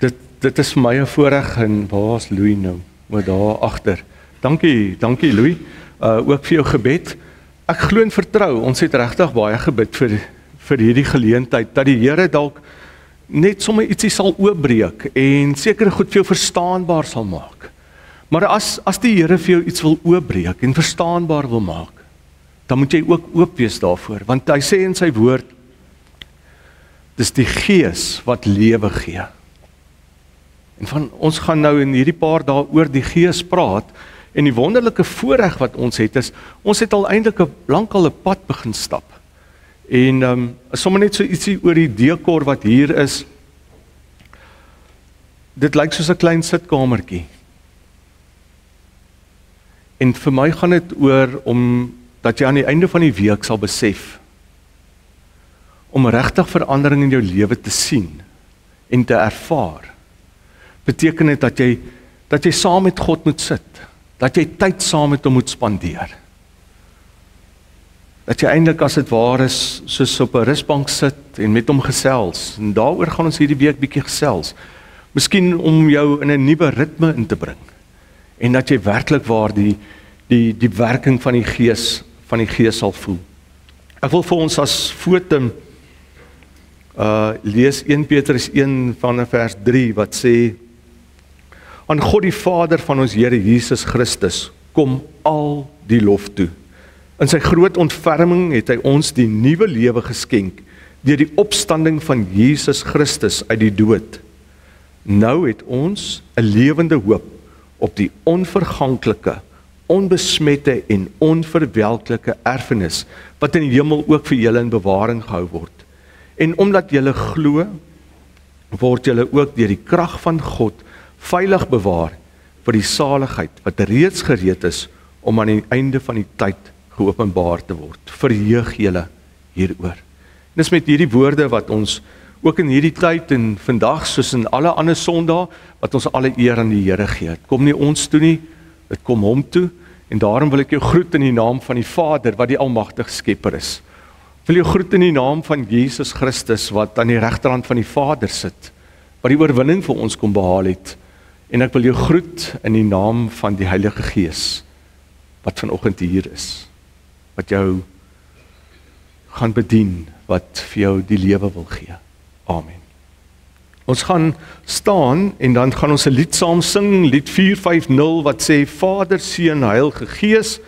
Dit is vir my 'n voorreg en waar is Louis nou? Maar daar agter. Dankie Louis. Ook vir jou gebed. Ek glo en vertrou, ons het regtig baie gebid vir hierdie geleentheid, dat die Here dalk net sommer ietsie sal oopbreek en sekere goed vir jou verstaanbaar sal maak. Maar as die Here vir jou iets wil oopbreek en verstaanbaar wil maak, dan moet jy ook oop wees daarvoor, want hy sê in sy woord, dis die Gees wat lewe gee. En ons gaan nou in hierdie paar dae oor die Gees praat, en die wonderlike voorreg wat ons het is, ons het al eintlik lankal 'n pad begin stap. En sommer net so ietsie oor die dekor wat hier is. Dit lyk soos 'n klein sitkamertjie. En vir my gaan dit oor om dat jy aan die einde van die week sal besef, om regtig verandering in jou lewe te sien en te ervaar, beteken dit dat jy saam met God moet sit, dat jy tyd saam met hom moet spandeer. Dat jy eintlik as dit ware is, soos op 'n rusbank sit en met hom gesels, en daaroor gaan ons hierdie week bietjie gesels. Miskien om jou in 'n nuwe ritme in te bring, en dat jy werklik waar die werking van die Gees sal voel. Ek wil vir ons as fotum lees 1 Petrus 1 van vers 3 wat sê, aan God die Vader van ons Here Jesus Christus kom al die lof toe. In sy groot ontferming het hy ons die nuwe lewe geskenk deur die opstanding van Jesus Christus uit die dood. Nou het ons 'n lewende hoop op die onverganklike, onbesmette en onverwelklike erfenis wat in die hemel ook vir julle in bewaring gehou word. En omdat julle glo, word julle ook deur die krag van God veilig bewaar vir die saligheid wat reeds gereed is om aan die einde van die tyd geopenbaar te word. Verheug julle hieroor. En dis met hierdie woorde wat ons ook in hierdie tyd en vandag soos in alle ander Sondae wat ons alle eer aan die Here gee. Dit kom nie ons toe nie, dit kom hom toe, en daarom wil ek jou groet in die naam van die Vader wat die almagtige Skepper is. Ek wil jou groet in die naam van Jesus Christus wat aan die regterhand van die Vader sit, wat die oorwinning vir ons kom behaal het. En ek wil jou groet in die naam van die Heilige Gees wat vanoggend hier is, wat jou gaan bedien, wat vir jou die lewe wil gee. Amen. Ons gaan staan en dan gaan ons 'n lied saam sing, lied 450 wat sê Vader, Seun, Heilige Gees,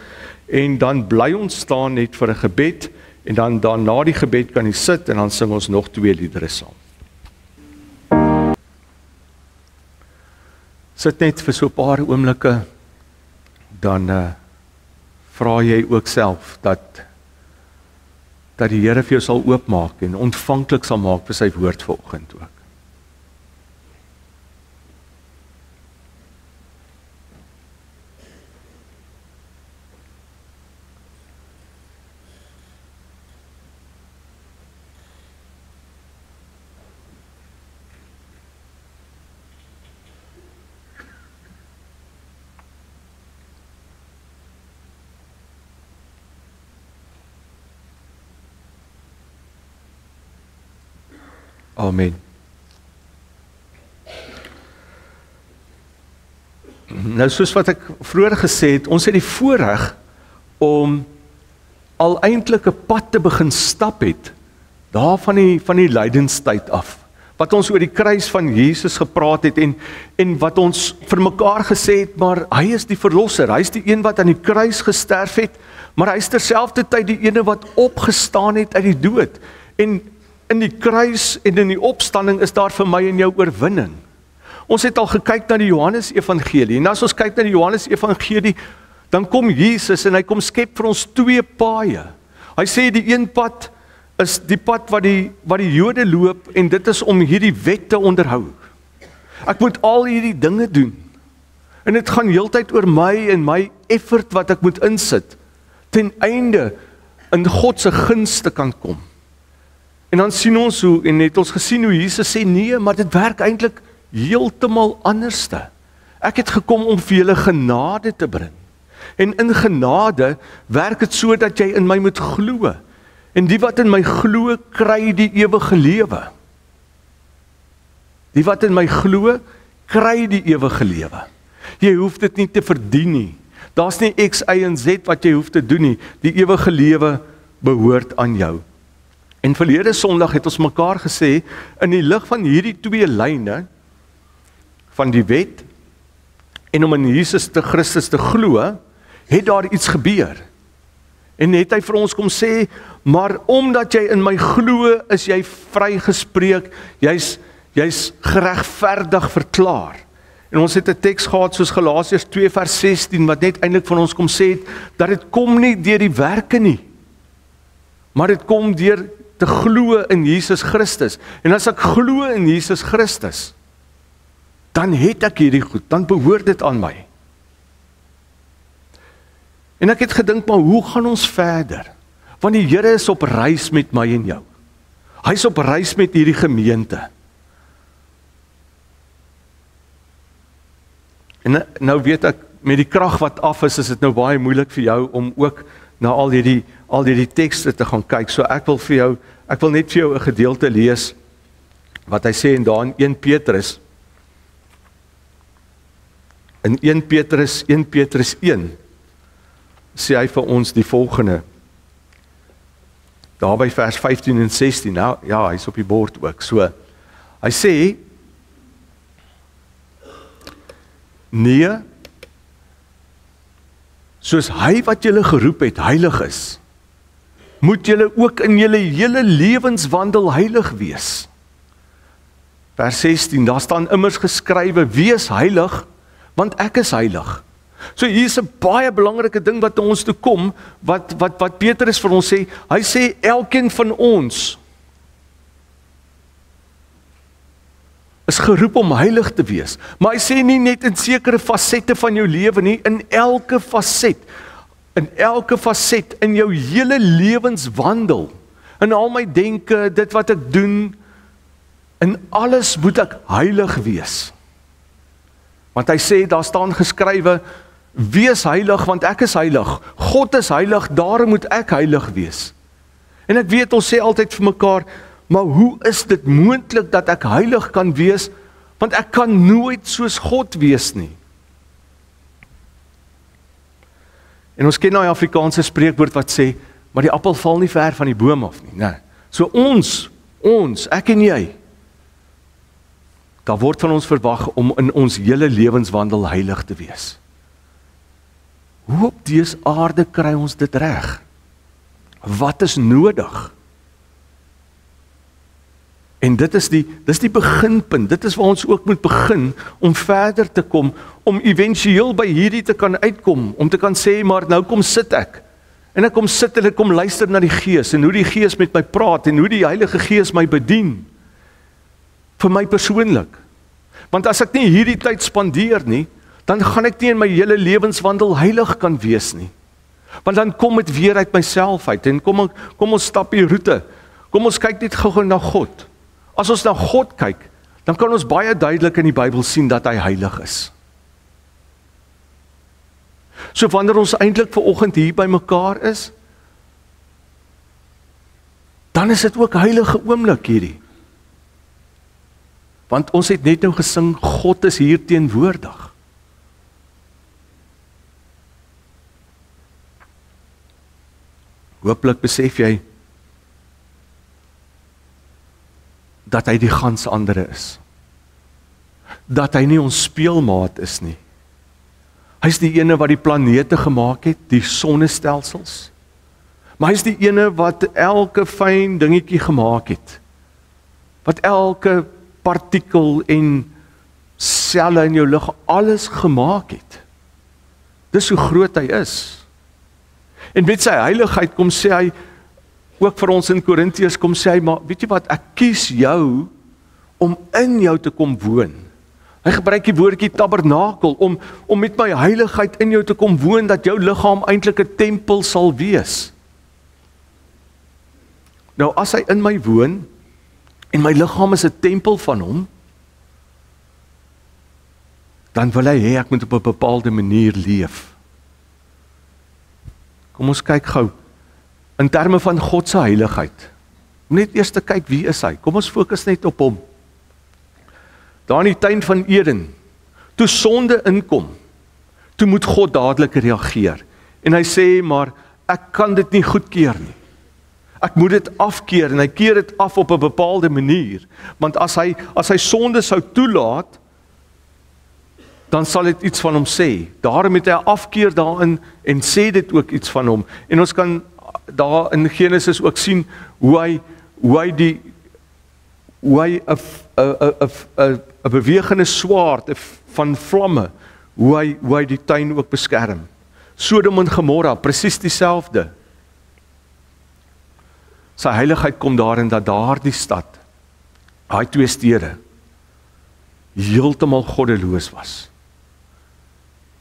en dan bly ons staan net vir 'n gebed en dan na die gebed kan jy sit en dan sing ons nog 2 liedere saam. Sit net vir so 'n paar oomblikke, dan vra jy ook self dat die Here vir jou sal oopmaak en ontvanklik sal maak vir sy woord vanoggend ook. Amen. Nou soos wat ek vroeër gesê het, ons het die voorreg om al eintlik 'n pad te begin stap het, daar van die lydenstyd af, wat ons oor die kruis van Jesus gepraat het en wat ons vir mekaar gesê het, maar hy is die verlosser, hy is die een wat aan die kruis gesterf het, maar hy is terselfdertyd die ene wat opgestaan het uit die dood, en in die kruis en in die opstanding is daar vir my en jou oorwinning. Ons het al gekyk na die Johannes Evangelie, en as ons kyk na die Johannes Evangelie, dan kom Jesus en hy kom skep vir ons 2 paaie. Hy sê die een pad is die pad wat die Jode loop, en dit is om hierdie wet te onderhou. Ek moet al hierdie dinge doen, en dit gaan heeltyd oor my en my effort wat ek moet insit, ten einde in God se guns te kan kom. En dan sien ons en het ons gesien hoe Jesus sê, nee, maar dit werk eintlik heeltemal anderste. Ek het gekom om vir julle genade te bring. En in genade werk dit so dat jy in my moet glo. En die wat in my glo, kry die ewige lewe. Die wat in my glo, kry die ewige lewe. Jy hoef dit nie te verdien nie. Daar's nie X, Y en Z wat jy hoef te doen nie. Die ewige lewe behoort aan jou. En verlede Sondag het ons mekaar gesê, in die lig van hierdie twee lyne, van die wet, en om in Jesus Christus te glo, het daar iets gebeur. En het hy vir ons kom sê, maar omdat jy in my glo, is jy vrygespreek, jy's geregverdig verklaar. En ons het 'n teks gehad soos Galasiërs 2 vers 16, wat net eintlik van ons kom sê het, dat dit kom nie deur die werke nie, maar dit kom deur te glo in Jesus Christus. En as ek glo in Jesus Christus, dan het ek hierdie goed, dan behoort dit aan my. En ek het gedink, maar hoe gaan ons verder? Want die Here is op reis met my en jou. Hy is op reis met hierdie gemeente. En nou weet ek, met die krag wat af is dit nou baie moeilik vir jou om ook na al hierdie tekste te gaan kyk. So ek wil net vir jou 'n gedeelte lees wat hy sê daar in 1 Petrus. In 1 Petrus 1 sê hy vir ons die volgende. Daar by vers 15 en 16. Nou ja, hy's op die bord ook. So hy sê, nee, soos hy wat julle geroep het heilig is, moet julle ook in julle hele lewenswandel heilig wees. Vers 16, daar staan immers geskrywe, wees heilig, want ek is heilig. So hier is 'n baie belangrike ding wat ons toe kom, wat Petrus vir ons sê, hy sê elkeen van ons is geroep om heilig te wees, maar hy sê nie net in sekere fasette van jou lewe nie, in elke faset in jou hele lewenswandel, in al my denke, dit wat ek doen, in alles moet ek heilig wees. Want hy sê, daar staan geskrywe, wees heilig, want ek is heilig. God is heilig, daarom moet ek heilig wees. En ek weet, ons sê altyd vir mekaar, maar hoe is dit moontlik dat ek heilig kan wees, want ek kan nooit soos God wees nie. En ons ken nou die Afrikaanse spreekwoord wat sê, maar die appel val nie ver van die boom af nie. Nee. So ons, ek en jy, daar word van ons verwag om in ons hele lewenswandel heilig te wees. Hoe op dese aarde kry ons dit reg? Wat is nodig? En dit is die beginpunt, dit is waar ons ook moet begin, om verder te kom, om eventueel by hierdie te kan uitkom, om te kan sê, maar nou kom sit ek, en ek kom sit en ek kom luister na die Gees, en hoe die Gees met my praat, en hoe die Heilige Gees my bedien, vir my persoonlik. Want as ek nie hierdie tyd spandeer nie, dan gaan ek nie in my hele lewenswandel heilig kan wees nie. Want dan kom dit weer uit myself uit, en kom ons stap die roete, kom ons kyk net gou na God. As ons na God kyk, dan kan ons baie duidelik in die Bybel sien dat hy heilig is. So wanneer ons eintlik vanoggend hier by mekaar is, dan is dit ook heilige oomblik hierdie. Want ons het net nou gesing, God is hier teenwoordig. Hooplik besef jy, dat hy die gans andere is. Dat hy nie ons speelmaat is nie. Hy is die ene wat die planete gemaak het, die sonnestelsels. Maar hy is die ene wat elke fyn dingetjie gemaak het. Wat elke partikel en selle in jou liggaam alles gemaak het. Dis hoe groot hy is. En met sy heiligheid kom sê hy, ook vir ons in Korintiërs kom sê hy, maar weet jy wat, ek kies jou om in jou te kom woon. Hy gebruik die woordjie tabernakel, om met my heiligheid in jou te kom woon, dat jou liggaam eintlik 'n tempel sal wees. Nou as hy in my woon, en my liggaam is 'n tempel van hom, dan wil hy hê ek moet op 'n bepaalde manier leef. Kom ons kyk gou, in terme van God se heiligheid. Om net eers te kyk wie is hy. Kom ons fokus net op hom. daar in die tuin van Eden, toe sonde inkom, toe moet God dadelik reageer. En hy sê, maar ek kan dit nie goedkeur nie. Ek moet dit afkeer, en hy keer dit af op 'n bepaalde manier. Want as hy sonde sou toelaat, dan sal dit iets van hom sê. Daarom het hy 'n afkeer daarin, en sê dit ook iets van hom. En ons kan daar in Genesis ook sien, hoe hy 'n bewegende swaard van vlamme, hoe hy die tuin ook beskerm. Sodom en Gomorra, presies dieselfde. Sy heiligheid kom daarin dat daardie stad, daai 2 stede, heeltemal goddeloos was.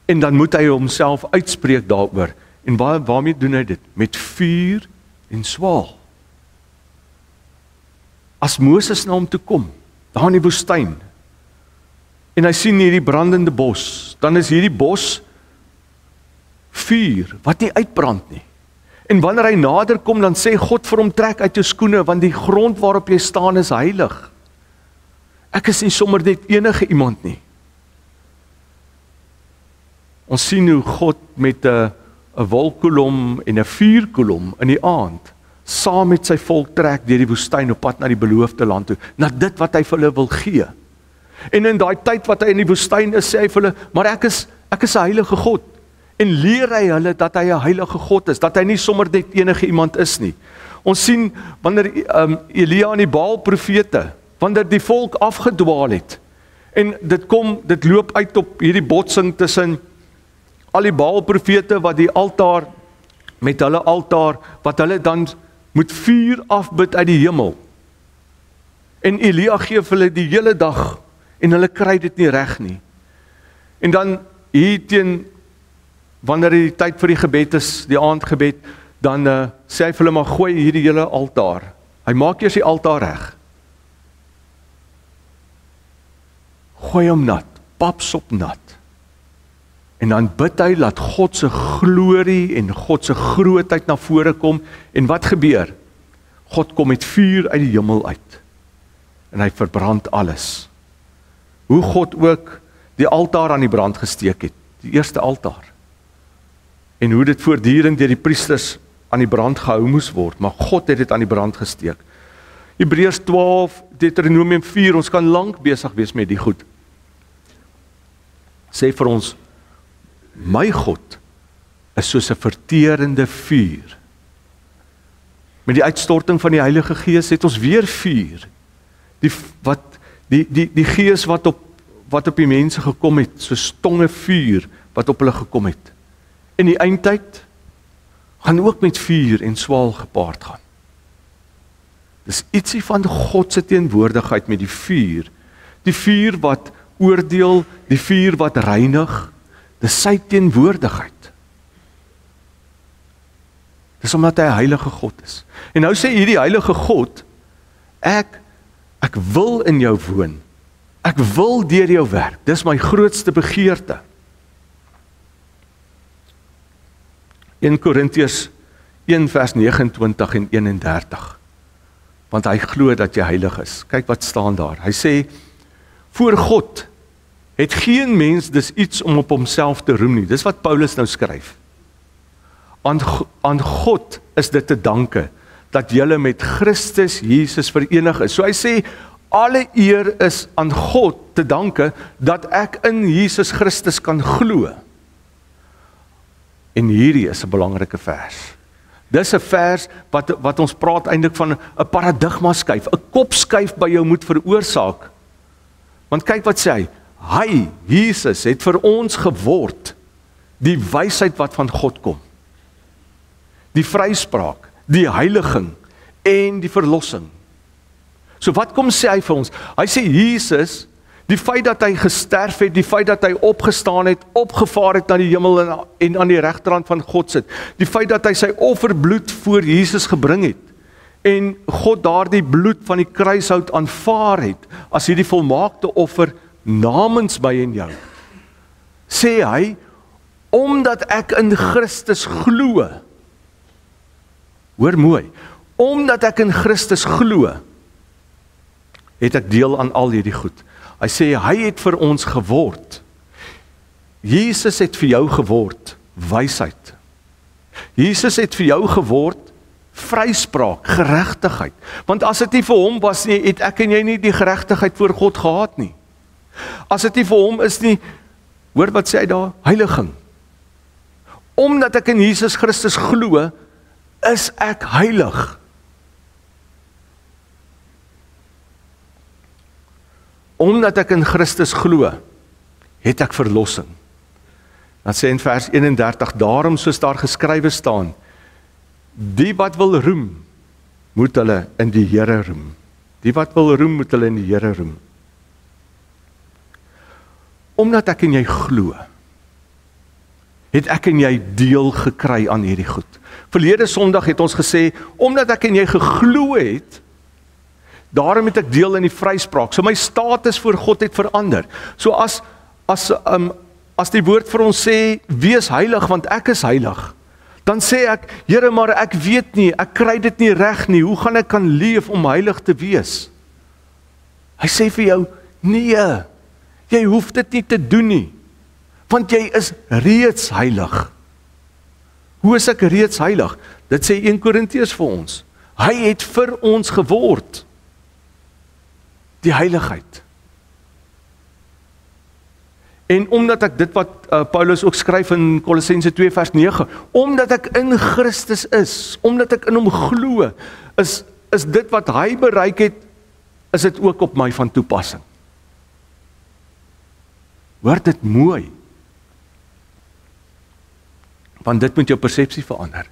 En dan moet hy homself uitspreek daaroor. En waarmee doen hy dit? Met vuur en swaal. As Moses na hom toe kom, daar in die woestyn, en hy sien hierdie brandende bos, dan is hierdie bos vuur, wat nie uitbrand nie. En wanneer hy nader kom, dan sê God vir hom, trek uit jou skoene, want die grond waarop jy staan is heilig. Ek is nie sommer net enige iemand nie. Ons sien hoe God met 'n wolkkolom en 'n vuurkolom in die aand, saam met sy volk trek deur die woestyn op pad na die beloofde land toe, na dit wat hy vir hulle wil gee. En in daai tyd wat hy in die woestyn is, sê hy vir hulle, maar ek is 'n heilige God. En leer hy hulle dat hy 'n heilige God is, dat hy nie sommer net enige iemand is nie. Ons sien wanneer Elia en die Baal profete, wanneer die volk afgedwaal het, en dit loop uit op hierdie botsing tussen al die Baal profete wat die altaar, met hulle altaar, wat hulle dan moet vuur afbid uit die hemel. En Elia gee vir hulle die hele dag, en hulle kry dit nie reg nie. En dan hier teen, wanneer die tyd vir die gebed is, die aandgebed, dan sê hy vir hulle, maar gooi hierdie hele altaar. Hy maak eers die altaar reg. Gooi hom nat, papsop nat. En dan bid hy, laat God se glorie en God se grootheid na vore kom. En wat gebeur? God kom met vuur uit die hemel uit. En hy verbrand alles. Hoe God ook die altaar aan die brand gesteek het, die eerste altaar. En hoe dit voortdurend deur die priesters aan die brand gehou moes word, maar God het dit aan die brand gesteek. Hebreërs 12, Deuteronomium 4, ons kan lank besig wees met die goed. Sê vir ons, my God is soos 'n verterende vuur. Met die uitstorting van die Heilige Gees het ons weer vuur. Die Gees wat op die mense gekom het, soos tonge vuur wat op hulle gekom het. En die eindtyd gaan ook met vuur en swaal gepaard gaan. Dis ietsie van God se teenwoordigheid met die vuur wat oordeel, die vuur wat reinig, dis sy teenwoordigheid. Dis omdat hy 'n heilige God is. En nou sê hierdie heilige God, ek wil in jou woon, ek wil deur jou werk, dis my grootste begeerte. 1 Korintiërs 1 vers 29 en 31, want hy glo dat jy heilig is. Kyk wat staan daar, hy sê, voor God het geen mens dus iets om op homself te roem nie. Dis wat Paulus nou skryf. Aan God is dit te danke, dat julle met Christus Jesus verenig is. So hy sê, alle eer is aan God te danke, dat ek in Jesus Christus kan glo. En hierdie is 'n belangrike vers. Dis 'n vers wat ons praat eintlik van 'n paradigma skuif, 'n kopskuif by jou moet veroorsaak. Want kyk wat sê hy, hy, Jesus, het vir ons geword die wysheid wat van God kom. Die vryspraak, die heiliging en die verlossing. So wat kom sê hy vir ons? Hy sê Jesus, die feit dat hy gesterf het, die feit dat hy opgestaan het, opgevaar het na die hemel en aan die regterhand van God sit, die feit dat hy sy offerbloed voor Jesus gebring het, en God daardie bloed van die kruishout aanvaar het, as hierdie volmaakte offer namens my en jou, sê hy, omdat ek in Christus glo, hoor mooi, omdat ek in Christus glo, het ek deel aan al hierdie goed. Hy sê, hy het vir ons geword. Jesus het vir jou geword, wysheid. Jesus het vir jou geword, vryspraak, geregtigheid. Want as dit nie vir hom was nie, het ek en jy nie die geregtigheid voor God gehad nie. As dit nie vir hom is nie, hoor wat sê hy daar, heiliging. Omdat ek in Jesus Christus glo, is ek heilig. Omdat ek in Christus glo, het ek verlossing. Dan sê in vers 31, daarom soos daar geskrywe staan, die wat wil roem, moet hulle in die Here roem. Die wat wil roem, moet hulle in die Here roem. Omdat ek en jy glo, het ek en jy deel gekry aan hierdie goed. Verlede Sondag het ons gesê, omdat ek en jy geglo het, daarom het ek deel in die vryspraak. So my status voor God het verander. So as die woord vir ons sê, wees heilig, want ek is heilig, dan sê ek, Here, maar ek weet nie, ek kry dit nie reg nie, hoe gaan ek kan leef om heilig te wees? Hy sê vir jou, nee, jy hoef dit nie te doen nie, want jy is reeds heilig. Hoe is ek reeds heilig? Dit sê 1 Korintiërs vir ons. Hy het vir ons geword, die heiligheid. En omdat ek dit wat Paulus ook skryf in Kolossense 2 vers 9, omdat ek in Christus is, omdat ek in hom glo, is dit wat hy bereik het, is dit ook op my van toepassing. Hoor dit mooi. Want dit moet jou persepsie verander.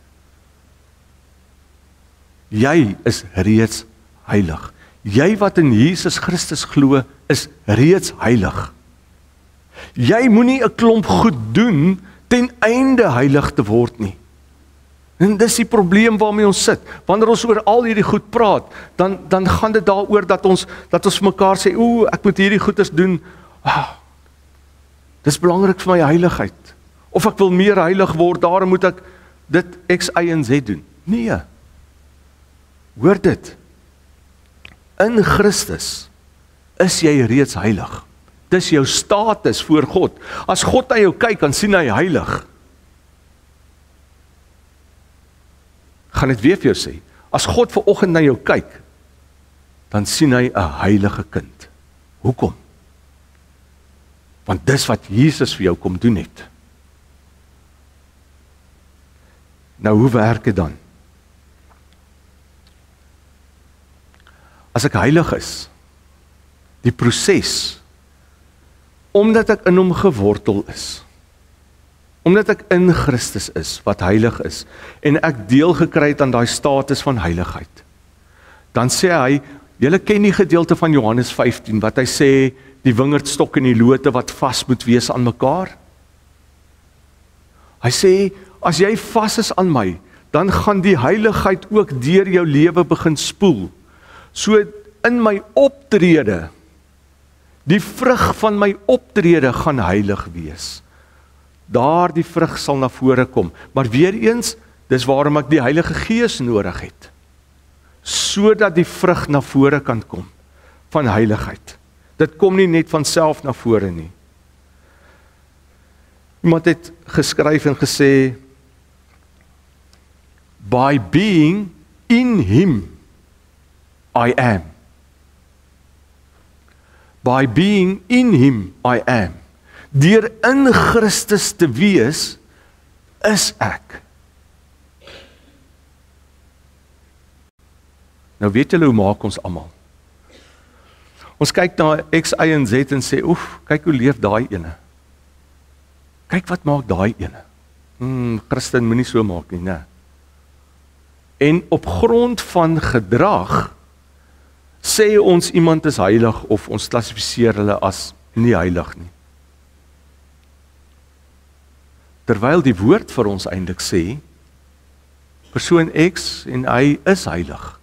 Jy is reeds heilig. Jy wat in Jesus Christus glo, is reeds heilig. Jy moenie 'n klomp goed doen ten einde heilig te word nie. En dis die probleem waarmee ons sit. Wanneer ons oor al hierdie goed praat, dan gaan dit daaroor dat ons vir mekaar sê, ek moet hierdie goeders doen. Dis belangrik vir my heiligheid. Of ek wil meer heilig word, daarom moet ek dit X, Y en Z doen. Nee. Hoor dit. In Christus is jy reeds heilig. Dis jou status voor God. As God na jou kyk, dan sien hy heilig. Gaan dit weer vir jou sê. As God vanoggend na jou kyk, dan sien hy 'n heilige kind. Hoekom? Want dis wat Jesus vir jou kom doen het. Nou, hoe werk dit dan? As ek heilig is, die proses, omdat ek in hom gewortel is, omdat ek in Christus is, wat heilig is, en ek deel gekry het aan daai status van heiligheid, dan sê hy, julle ken die gedeelte van Johannes 15, wat hy sê, die wingerdstok en die lote wat vas moet wees aan mekaar. Hy sê, as jy vas is aan my, dan gaan die heiligheid ook deur jou lewe begin spoel. So in my optrede, die vrug van my optrede gaan heilig wees. Daar die vrug sal na vore kom. Maar weer eens, dis waarom ek die Heilige Gees nodig het. Sodat die vrug na vore kan kom van heiligheid. Dit kom nie net van self na vore nie. Iemand het geskryf en gesê, by being in him, I am. By being in him, I am. Deur in Christus te wees, is ek. Nou weet julle hoe maak ons almal? Ons kyk na X, Y en Z en sê, kyk hoe leef daai ene. Kyk wat maak daai ene. Christen moenie so maak nie, né? En op grond van gedrag, sê ons iemand is heilig of ons klassifiseer hulle as nie heilig nie. Terwyl die woord vir ons eintlik sê, persoon X en hy is heilig.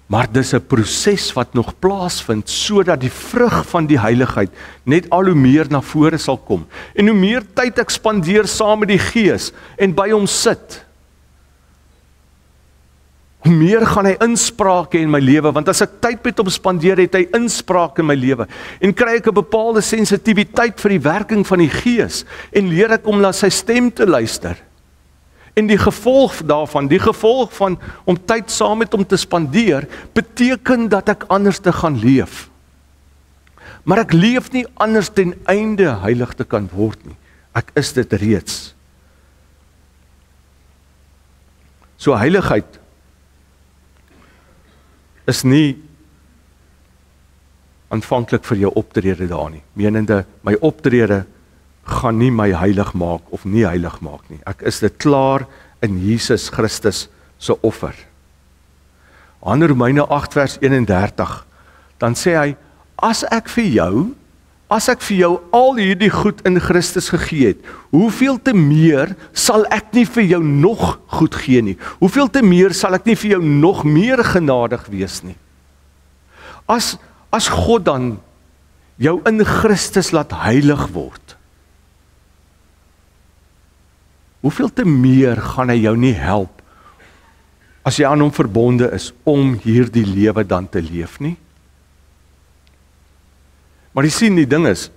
Maar dis 'n proses wat nog plaasvind, sodat die vrug van die heiligheid net al hoe meer na vore sal kom. En hoe meer tyd ek spandeer saam met die Gees en by hom sit, hoe meer gaan hy inspraak hê in my lewe, want as ek tyd met hom spandeer, het hy inspraak in my lewe, en kry ek 'n bepaalde sensitiwiteit vir die werking van die Gees, en leer ek om na sy stem te luister. En die gevolg daarvan, die gevolg van om tyd saam met hom te spandeer, beteken dat ek anders te gaan leef. Maar ek leef nie anders ten einde heilig te kan word nie. Ek is dit reeds. So heiligheid is nie aanvanklik vir jou optrede daar nie. Menende, my optrede gaan nie my heilig maak of nie heilig maak nie. Ek is dit klaar in Jesus Christus se offer. Aan Romeine 8 vers 31, dan sê hy, as ek vir jou al hierdie goed in Christus gegee het, hoeveel te meer sal ek nie vir jou nog goed gee nie? Hoeveel te meer sal ek nie vir jou nog meer genadig wees nie? As God dan jou in Christus laat heilig word, hoeveel te meer gaan hy jou nie help, as jy aan hom verbonde is, om hierdie lewe dan te leef nie? Maar jy sien, die ding is,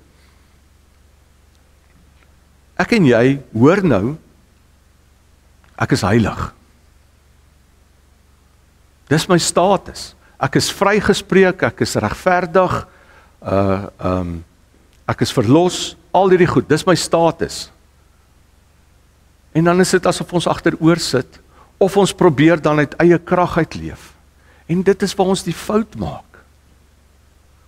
ek en jy hoor nou, ek is heilig. Dis my status. Ek is vrygespreek, ek is regverdig, ek is verlos, al hierdie goed, dis my status. En dan is dit asof ons agteroor sit, of ons probeer dan uit eie krag uitleef. En dit is waar ons die fout maak.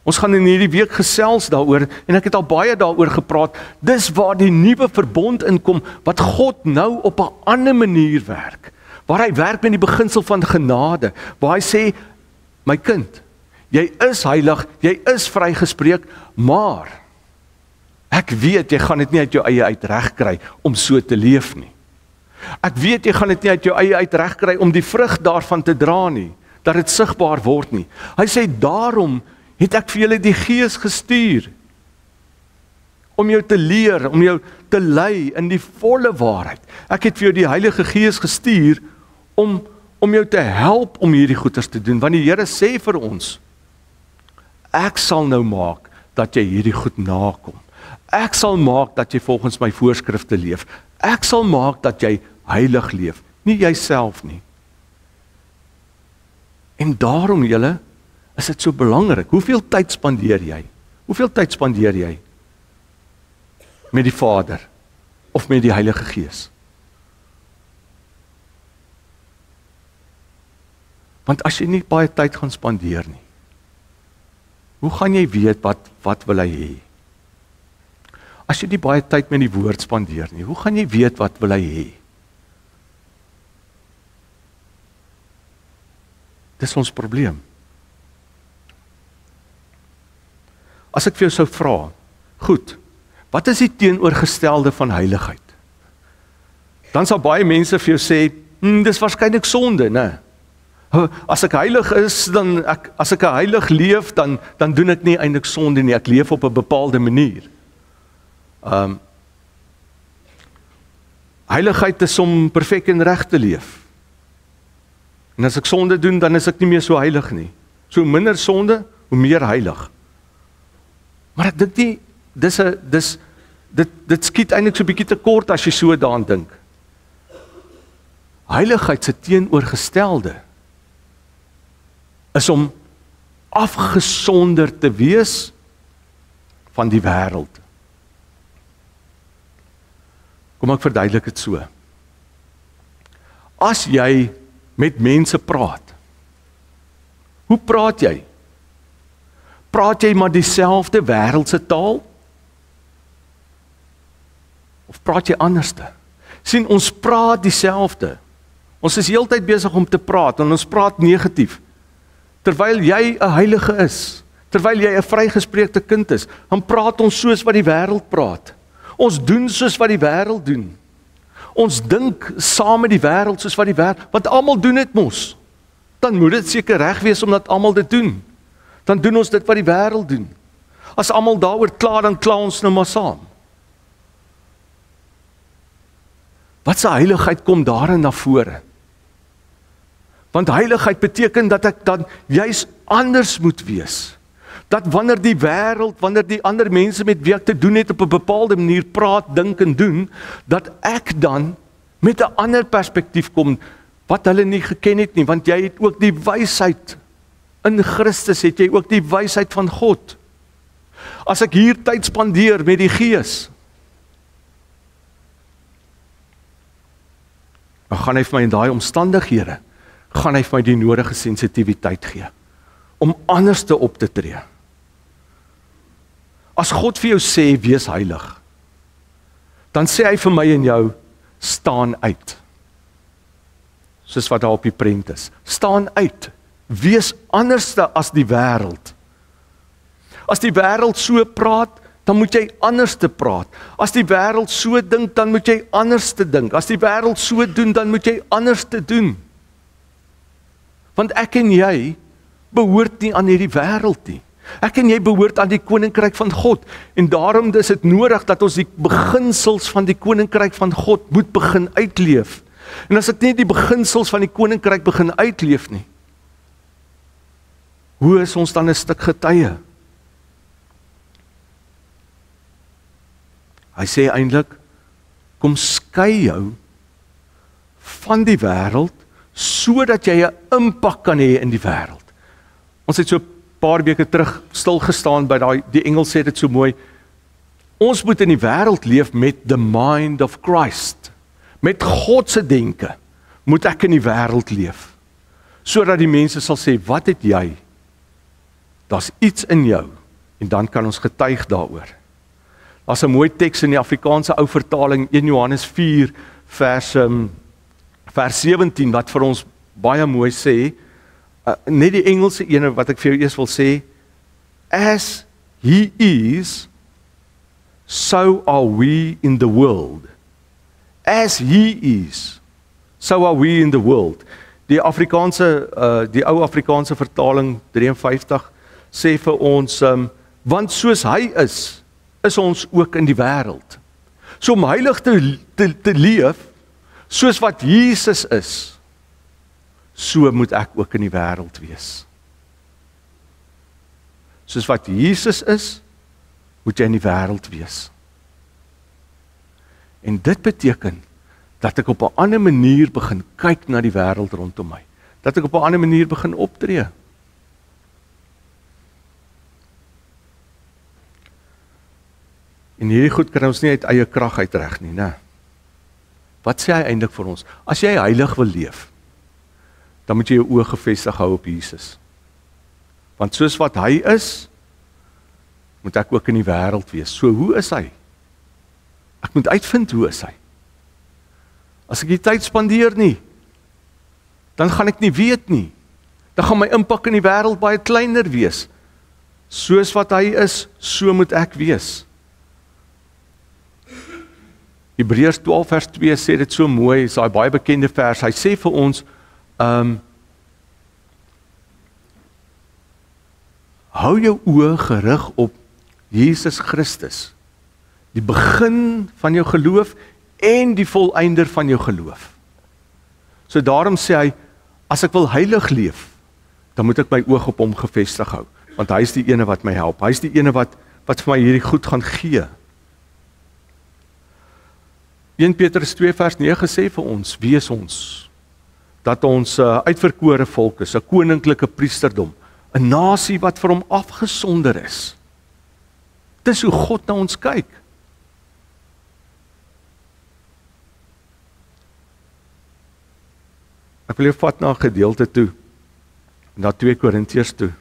Ons gaan in hierdie week gesels daaroor, en ek het al baie daaroor gepraat, dis waar die nuwe verbond inkom, wat God nou op 'n ander manier werk, waar hy werk met die beginsel van genade, waar hy sê, my kind, jy is heilig, jy is vrygespreek, maar, ek weet, jy gaan dit nie uit jou eie uit reg kry, om so te leef nie. Ek weet, jy gaan dit nie uit jou eie uit reg kry, om die vrug daarvan te dra nie, dat dit sigbaar word nie. Hy sê, daarom, het ek vir julle die Gees gestuur, om jou te leer, om jou te lei in die volle waarheid. Ek het vir jou die Heilige Gees gestuur, om jou te help om hierdie goeders te doen, want die Here sê vir ons, ek sal nou maak, dat jy hierdie goed nakom. Ek sal maak, dat jy volgens my voorskrifte leef. Ek sal maak, dat jy heilig leef, nie jyself nie. En daarom julle, is dit so belangrik, hoeveel tyd spandeer jy? Hoeveel tyd spandeer jy met die Vader of met die Heilige Gees? Want as jy nie baie tyd gaan spandeer nie, hoe gaan jy weet wat wil hy hê? As jy nie baie tyd met die woord spandeer nie, hoe gaan jy weet wat wil hy hê? Dis ons probleem. As ek vir jou sou vra, goed, wat is die teenoorgestelde van heiligheid? Dan sal baie mense vir jou sê, dis waarskynlik sonde, né? As ek heilig is, as ek heilig leef, dan doen ek nie eintlik sonde nie, ek leef op 'n bepaalde manier. Heiligheid is om perfek en reg te leef. En as ek sonde doen, dan is ek nie meer so heilig nie. So minder sonde, hoe meer heilig. Maar ek dink nie, dit skiet eintlik so 'n bietjie te kort as jy so daaraan dink. Heiligheid se teenoorgestelde is om afgesonder te wees van die wêreld. Kom ek verduidelik dit so. As jy met mense praat, hoe praat jy? Praat jy maar dieselfde wêreldse taal? Of praat jy anderste? Sien, ons praat dieselfde. Ons is heeltyd besig om te praat, en ons praat negatief. Terwyl jy 'n heilige is, terwyl jy 'n vrygespreekte kind is, dan praat ons soos wat die wêreld praat. Ons doen soos wat die wêreld doen. Ons dink saam met die wêreld soos wat die wêreld, want almal doen dit mos. Dan moet dit seker reg wees omdat almal dit doen. Dan doen ons dit wat die wêreld doen. As almal daaroor kla, dan kla ons nou maar saam. Wat se heiligheid kom daarin na vore? Want heiligheid beteken dat ek dan juis anders moet wees. Dat wanneer die wêreld, wanneer die ander mense met wie ek te doen het op 'n bepaalde manier praat, dink en doen, dat ek dan met 'n ander perspektief kom, wat hulle nie geken het nie, want jy het ook die wysheid in Christus, het jy ook die wysheid van God. As ek hier tyd spandeer met die Gees, dan gaan hy vir my in daai omstandighede, gaan hy vir my die nodige sensitiwiteit gee, om anders te op te tree. As God vir jou sê, wees heilig, dan sê hy vir my en jou, staan uit. Soos wat daar op die prent is. Staan uit. Wees anderste as die wêreld. As die wêreld so praat, dan moet jy anders te praat. As die wêreld so dink, dan moet jy anders te dink. As die wêreld so doen, dan moet jy anders te doen. Want ek en jy behoort nie aan hierdie wêreld nie. Ek en jy behoort aan die koninkryk van God. En daarom is dit nodig dat ons die beginsels van die koninkryk van God moet begin uitleef. En as ek nie die beginsels van die koninkryk begin uitleef nie, hoe is ons dan 'n stuk getuie? Hy sê eintlik, kom skei jou van die wêreld, sodat jy 'n impak kan hê in die wêreld. Ons het so 'n paar weke terug stilgestaan by die Engels sê dit so mooi, ons moet in die wêreld leef met the mind of Christ. Met God se denke moet ek in die wêreld leef, sodat die mense sal sê, wat het jy? Daar's iets in jou, en dan kan ons getuig daaroor. Daar's 'n mooi teks in die Afrikaanse ou vertaling, 1 Johannes 4, vers 17, wat vir ons baie mooi sê, net die Engelse ene wat ek vir jou eers wil sê, as he is, so are we in the world. As he is, so are we in the world. Die ou Afrikaanse vertaling 53 sê vir ons, want soos hy is ons ook in die wêreld. So om heilig te leef, soos wat Jesus is, so moet ek ook in die wêreld wees. Soos wat Jesus is, moet jy in die wêreld wees. En dit beteken, dat ek op 'n ander manier begin kyk na die wêreld rondom my. Dat ek op 'n ander manier begin optree. En hierdie goed kan ons nie uit eie krag uitreg nie, né? Wat sê hy eintlik vir ons? As jy heilig wil leef, dan moet jy jou oë gefestig hou op Jesus. Want soos wat hy is, moet ek ook in die wêreld wees. So hoe is hy? Ek moet uitvind hoe is hy. As ek die tyd spandeer nie, dan gaan ek nie weet nie. Dan gaan my impak in die wêreld baie kleiner wees. Soos wat hy is, so moet ek wees. Hebreërs 12 vers 2 sê dit so mooi, is daai baie bekende vers. Hy sê vir ons, hou jou oë gerig op Jesus Christus, die begin van jou geloof en die volëinder van jou geloof. So daarom sê hy, as ek wil heilig leef, dan moet ek my oog op hom gefestig hou, want hy is die ene wat my help, hy is die ene wat vir my hierdie goed gaan gee. 1 Petrus 2 vers 9 sê vir ons, wees ons, dat ons uitverkore volk is, 'n koninklike priesterdom, 'n nasie wat vir hom afgesonder is. Dis hoe God na ons kyk. Ek wil jou vat na 'n gedeelte toe, na 2 Korintiërs toe.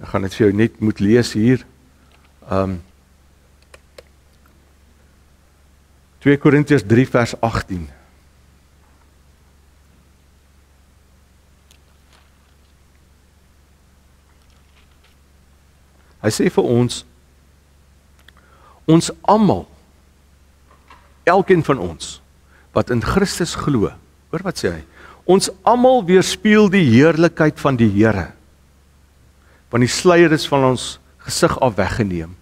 Ek gaan dit vir jou net moet lees hier. 2 Korintiërs 3 vers 18. Hy sê vir ons almal, elkeen van ons, wat in Christus glo, hoor wat sê hy, ons almal weerspieël die heerlikheid van die Here, want die sluier is van ons gesig af weggeneem.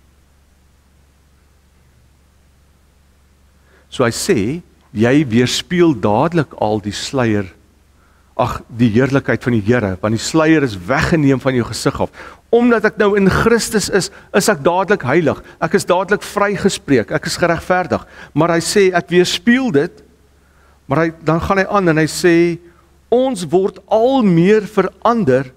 So hy sê, jy weerspieël dadelik al die sluier ag, die heerlikheid van die Here, want die sluier is weggeneem van jou gesig af. Omdat ek nou in Christus is ek dadelik heilig. Ek is dadelik vrygespreek, ek is geregverdig. Maar hy sê, ek weerspieël dit, maar dan gaan hy aan en hy sê, ons word al meer verander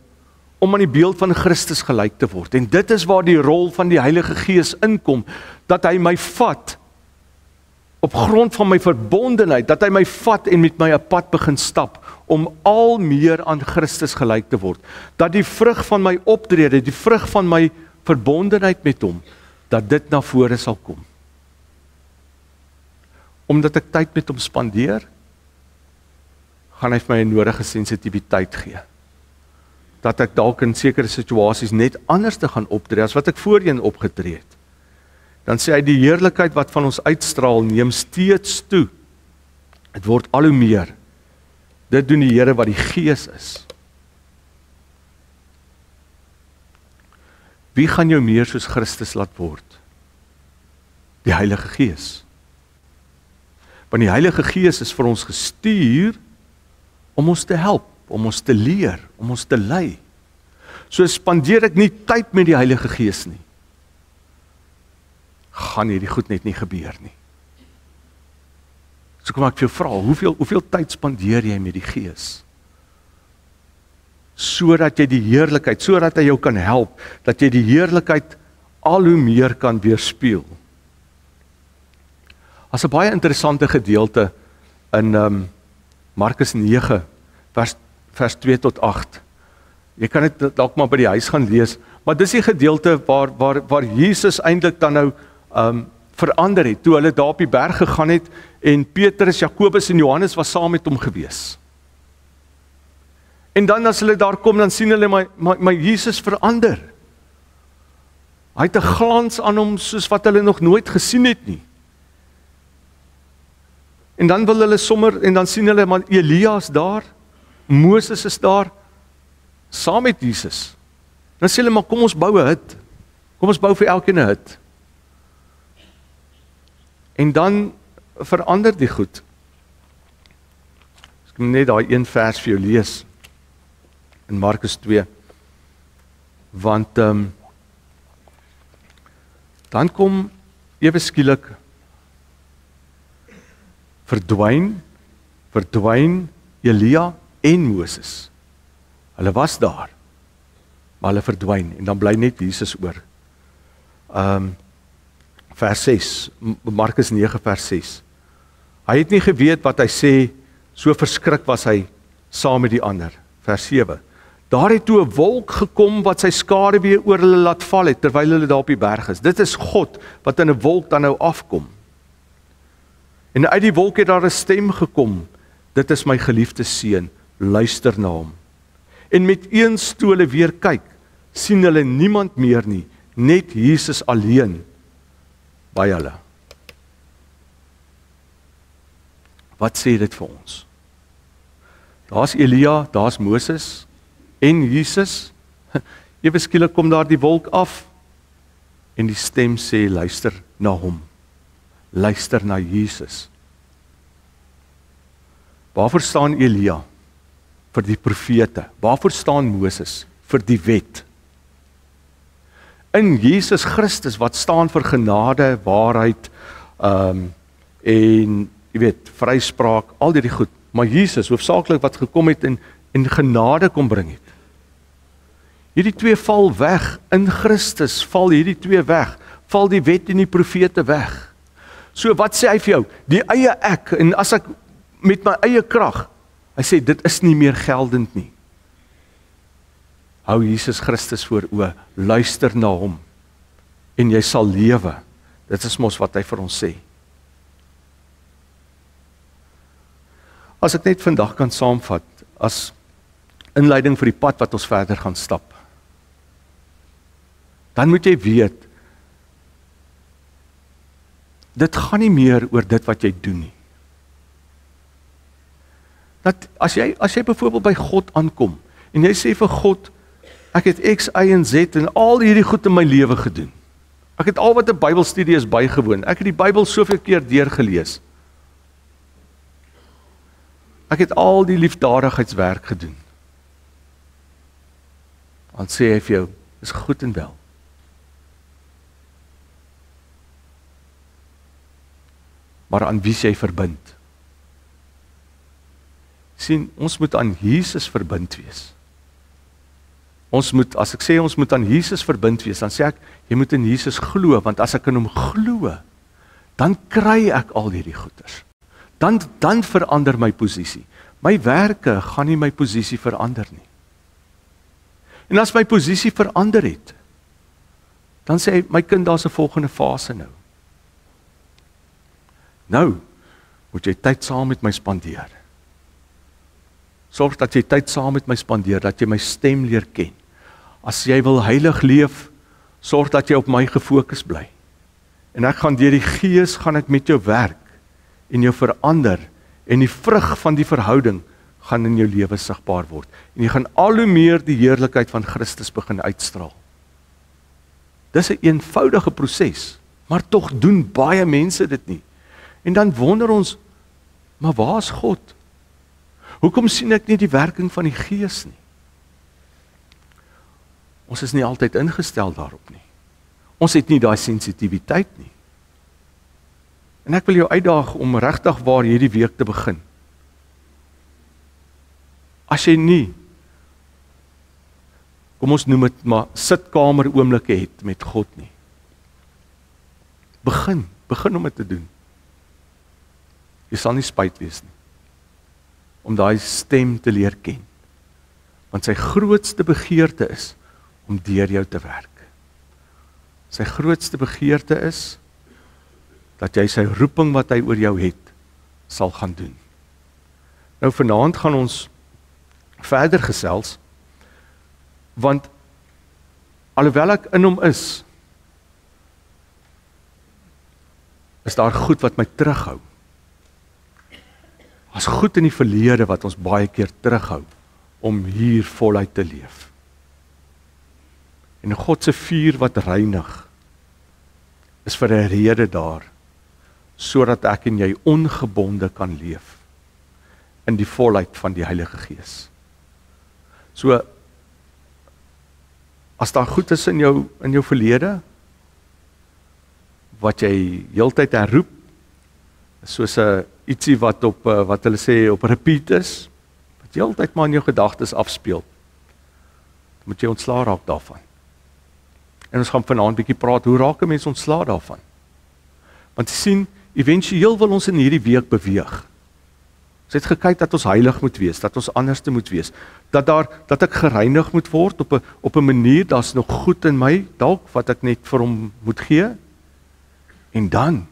om aan die beeld van Christus gelyk te word. En dit is waar die rol van die Heilige Gees inkom, dat hy my vat, op grond van my verbondenheid, dat hy my vat en met my 'n pad begin stap, om al meer aan Christus gelyk te word. Dat die vrug van my optrede, die vrug van my verbondenheid met hom, dat dit na vore sal kom. Omdat ek tyd met hom spandeer, gaan hy vir my 'n nodige sensitiwiteit gee. Dat ek dalk in sekere situasies net anders te gaan optree as wat ek voorheen opgetree het. Dan sê hy, die heerlikheid wat van ons uitstraal, neem steeds toe. Dit word al hoe meer. Dit doen die Here wat die Gees is. Wie gaan jou meer soos Christus laat word? Die Heilige Gees. Want die Heilige Gees is vir ons gestuur om ons te help, om ons te leer, om ons te lei. So spandeer ek nie tyd met die Heilige Gees nie, gaan hierdie goed net nie gebeur nie. So kom ek vir jou vra, hoeveel tyd spandeer jy met die Gees? Sodat jy die heerlikheid, sodat hy jou kan help, dat jy die heerlikheid al hoe meer kan weerspieël. As 'n baie interessante gedeelte in Markus 9, vers 2 tot 8. Jy kan dit dalk maar by die huis gaan lees, maar dis die gedeelte waar Jesus eintlik dan nou verander het, toe hulle daar op die berg gegaan het, en Petrus, Jakobus en Johannes was saam met hom gewees. En dan as hulle daar kom, dan sien hulle, maar Jesus verander. Hy het 'n glans aan hom, soos wat hulle nog nooit gesien het nie. En dan wil hulle sommer, en dan sien hulle, maar Elia is daar, Moses is daar, saam met Jesus. Dan sê hulle, maar kom ons bou 'n hut. Kom ons bou vir elkeen 'n hut. En dan verander die goed. Ek moet net daai een vers vir jou lees, in Markus 2, want dan kom ewe skielik, verdwyn Elia en Moses. Hulle was daar, maar hulle verdwyn, en dan bly net Jesus oor. Vers 6, Markus 9 vers 6. Hy het nie geweet wat hy sê, so verskrik was hy saam met die ander. Vers 7. Daar het toe 'n wolk gekom wat sy skaduwee oor hulle laat val het, terwyl hulle daar op die berg is. Dit is God wat in 'n wolk dan nou afkom. En uit die wolk het daar 'n stem gekom, dit is my geliefde seun, luister na hom. En met eens toe hulle weer kyk, sien hulle niemand meer nie, net Jesus alleen by hulle. Wat sê dit vir ons? Daar's Elia, daar's Moses en Jesus. Ewe skielik kom daar die wolk af en die stem sê, luister na hom. Luister na Jesus. Waarvoor staan Elia? Vir die profete. Waarvoor staan Moses? Vir die wet. In Jesus Christus, wat staan vir genade, waarheid, en jy weet, vryspraak, al die goed. Maar Jesus, hoofsaaklik wat gekom het en genade kom bring het. Hierdie twee val weg. In Christus val hierdie twee weg. Val die wet en die profete weg. So wat sê hy vir jou? Die eie ek, en as ek met my eie krag, hy sê dit is nie meer geldend nie. Hou Jesus Christus voor oë, luister na hom, en jy sal lewe. Dit is mos wat hy vir ons sê. As ek net vandag kan saamvat, as inleiding vir die pad wat ons verder gaan stap, dan moet jy weet, dit gaan nie meer oor dit wat jy doen nie. Dat as jy byvoorbeeld by God aankom, en jy sê vir God, ek het X, Y en Z en al hierdie goed in my lewe gedoen. Ek het al wat 'n Bybelstudie is bygewoon. Ek het die Bybel soveel keer deurgelees. Ek het al die liefdadigheidswerk gedoen. Dan sê hy vir jou, is goed en wel. Maar aan wie is jy verbind? Sien, ons moet aan Jesus verbind wees. Ons moet, as ek sê ons moet aan Jesus verbind wees, dan sê ek, jy moet in Jesus glo, want as ek in hom glo, dan kry ek al hierdie goeders. Dan verander my posisie. My werke gaan nie my posisie verander nie. En as my posisie verander het, dan sê hy, my kind, daar's 'n volgende fase nou. Nou, moet jy tyd saam met my spandeer. Sorg dat jy tyd saam met my spandeer, dat jy my stem leer ken. As jy wil heilig leef, sorg dat jy op my gefokus bly. En ek gaan deur die Gees, gaan ek met jou werk, en jou verander, en die vrug van die verhouding, gaan in jou lewe sigbaar word. En jy gaan al hoe meer die heerlikheid van Christus begin uitstraal. Dis 'n eenvoudige proses, maar tog doen baie mense dit nie. En dan wonder ons, maar waar is God? Hoekom sien ek nie die werking van die Gees nie? Ons is nie altyd ingestel daarop nie. Ons het nie daai sensitiwiteit nie. En ek wil jou uitdaag om regtig waar hierdie week te begin. As jy nie, kom ons noem dit maar, sitkamer oomblikke het met God nie. Begin om dit te doen. Jy sal nie spyt wees nie, om daai stem te leer ken. Want sy grootste begeerte is, om deur jou te werk. Sy grootste begeerte is, dat jy sy roeping wat hy oor jou het, sal gaan doen. Nou vanaand gaan ons verder gesels, want alhoewel ek in hom is daar goed wat my terughou. As goed in die verlede wat ons baie keer terughou, om hier voluit te leef. En God se vuur wat reinig, is vir 'n rede daar, sodat ek en jy ongebonde kan leef, in die volheid van die Heilige Gees. So, as daar goed is in jou verlede, wat jy heeltyd herroep, soos 'n ietsie wat op, wat hulle sê, op repeat is, wat jy heeltyd maar in jou gedagtes afspeel, dan moet jy ontslae raak daarvan. En ons gaan vanaand 'n bietjie praat, hoe raak 'n mens ontslae daarvan? Want jy sien, éventueel wil ons in hierdie week beweeg. Ons het gekyk dat ons heilig moet wees, dat ons anders moet wees, dat ek gereinig moet word op 'n manier, daar's nog goed in my, dalk wat ek net vir hom moet gee. En dan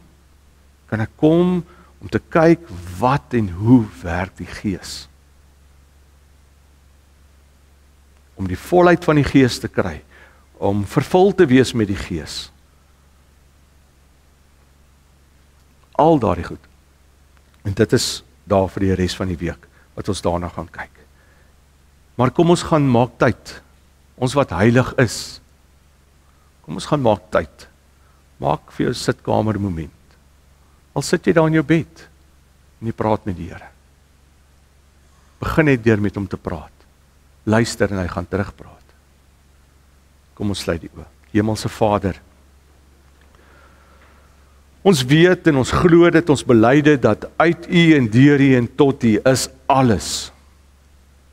kan ek kom om te kyk wat en hoe werk die Gees. Om die volheid van die Gees te kry, om vervul te wees met die Gees. Al daardie goed. En dit is daar vir die res van die week, wat ons daarna gaan kyk. Maar kom ons gaan maak tyd, ons wat heilig is, kom ons gaan maak tyd, maak vir jou sitkamer moment. Al sit jy daar in jou bed, en jy praat met die Here. Begin net deur met hom te praat, luister en hy gaan terugpraat. Kom ons sluit die oë. Hemelse Vader, ons weet en ons glo dit, ons bely dit, dat uit U en deur U en tot U is alles.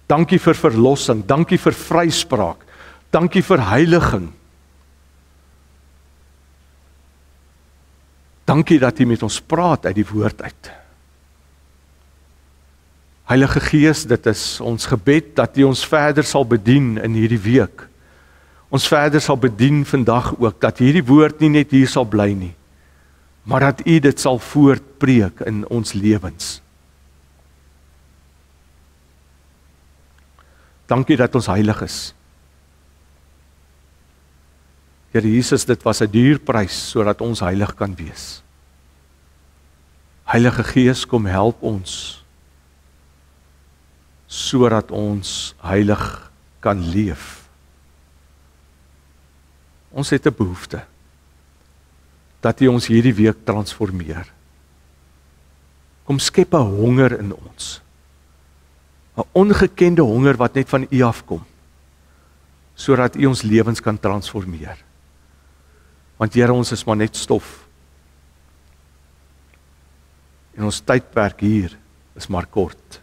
Dankie vir verlossing, dankie vir vryspraak, dankie vir heiliging. Dankie dat U met ons praat uit die woord uit. Heilige Gees, dit is ons gebed dat U ons verder sal bedien in hierdie week. Ons verder sal bedien vandag ook, dat hierdie woord nie net hier sal bly nie, maar dat U dit sal voortpreek in ons lewens. Dankie dat ons heilig is. Here Jesus, dit was 'n duur prys, sodat ons heilig kan wees. Heilige Gees, kom help ons, sodat ons heilig kan leef. Ons het 'n behoefte, dat U ons hierdie week transformeer. Kom skep 'n honger in ons, 'n ongekende honger wat net van U afkom, sodat U ons lewens kan transformeer. Want Here, ons is maar net stof. En ons tydperk hier is maar kort.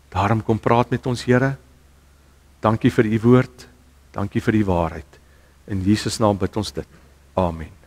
Daarom kom praat met ons, Here. Dankie vir U woord, dankie vir U waarheid. In Jesus naam bid ons dit. Amen.